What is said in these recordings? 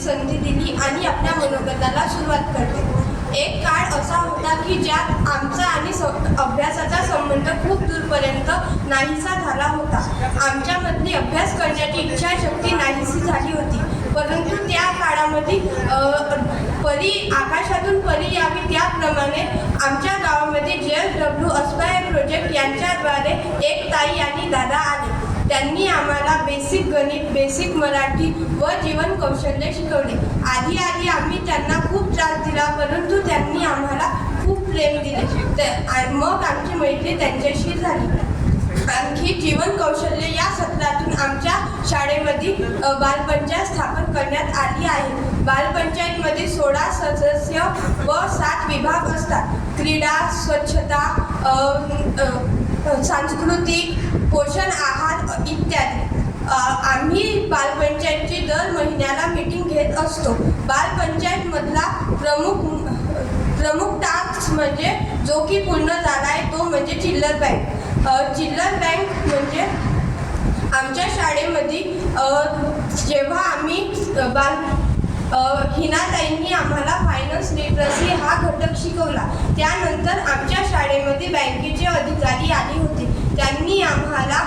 संधी दिली आणि आपल्या मनोगताला सुरुवात करते. एक काळ असा होता की ज्यात आमचा आणि अभ्यासाचा संबंध खूप दूरपर्यंत नाहीसा झाला होता. आमच्यामधली अभ्यास करण्याची इच्छाशक्ती नाहीशी झाली होती. परंतु त्या काळामध्ये आकाशातून परी यावी त्याप्रमाणे आमच्या गावामध्ये JSW अस्पायर प्रोजेक्ट यांच्याद्वारे एक ताई आणि दादा आले. त्यांनी आम्हाला बेसिक गणित, बेसिक मराठी व जीवन कौशल्य शिकवले. आधी आम्ही त्यांना खूप त्रास दिला, परंतु त्यांनी आम्हाला खूप प्रेम दिले. मग आमची मैत्री त्यांच्याशी झाली. आणखी जीवन कौशल्य या सत्रातून आमच्या शाळेमध्ये बालपंचायत स्थापन करण्यात आली आहे. बालपंचायतमध्ये 16 सदस्य व 7 विभाग असतात. क्रीडा, स्वच्छता, सांस्कृतिक, पोषण आहार इत्यादी. आम्ही बालपंचायतची दर महिन्याला मीटिंग घेत असतो. बालपंचायतमधला प्रमुख टास्क म्हणजे जो की पूर्ण झाला आहे तो म्हणजे चिल्लर बँक. चिल्लर बँक म्हणजे आमच्या शाळेमध्ये जेव्हा आम्ही हिनाताईंनी आम्हाला फायनान्स लिटरसी हा घटक शिकवला. त्यानंतर आमच्या शाळेमध्ये बँकेचे अधिकारी आले होते. त्यांनी आम्हाला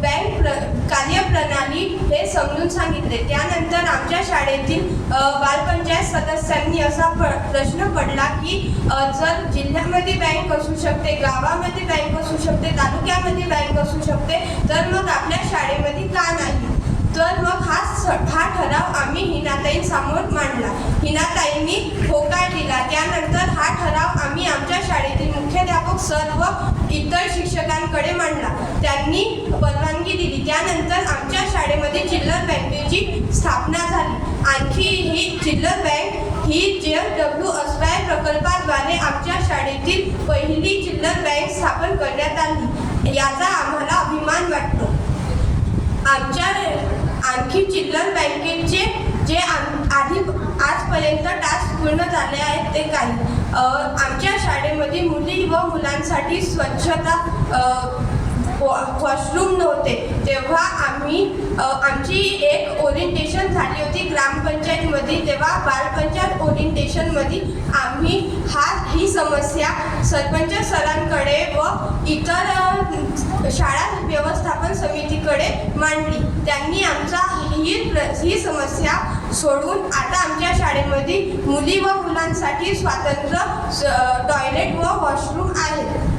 बँक कार्यप्रणाली हे समजून सांगितले. त्यानंतर आमच्या शाळेतील बालपंचायत सदस्यांनी असा प्रश्न पडला की जर जिल्ह्यामध्ये बँक असू शकते, गावामध्ये बँक असू शकते, तालुक्यामध्ये बँक असू शकते, तर मग आपल्या शाळेमध्ये का नाही? तर मग हा ठराव आम्ही हिनाताईंसमोर मांडला. हिनाताईंनी होकार दिला. त्यानंतर हा ठराव आम्ही आमच्या शाळेतील मुख्याध्यापक सर व इतर शिक्षकांकडे मांडला. त्यांनी परवानगी दिली. त्यानंतर आमच्या शाळेमध्ये चिल्लर बँकेची स्थापना झाली. आणखी ही चिल्लर बँक ही JSW अस्पायर प्रकल्पाद्वारे आमच्या शाळेतील पहिली चिल्लर बँक स्थापन करण्यात आली. याचा आम्हाला अभिमान वाटतो. आणखी चिल्लर बँकेचे जे आजपर्यंत टास्क पूर्ण झाले आहेत ते काही. आमच्या शाळेमध्ये मुली व मुलांसाठी स्वच्छता वॉशरूम नव्हते. तेव्हा आमची एक ओरिएंटेशन झाली होती ग्रामपंचायतमध्ये. तेव्हा बालपंचायत ओरिएंटेशनमध्ये आम्ही ही समस्या सरपंच सरांकडे व इतर शाळा व्यवस्थापन समितीकडे मांडली. त्यांनी ही समस्या सोडवून आता आमच्या शाळेमध्ये मुली व मुलांसाठी स्वतंत्र टॉयलेट व वॉशरूम आहेत.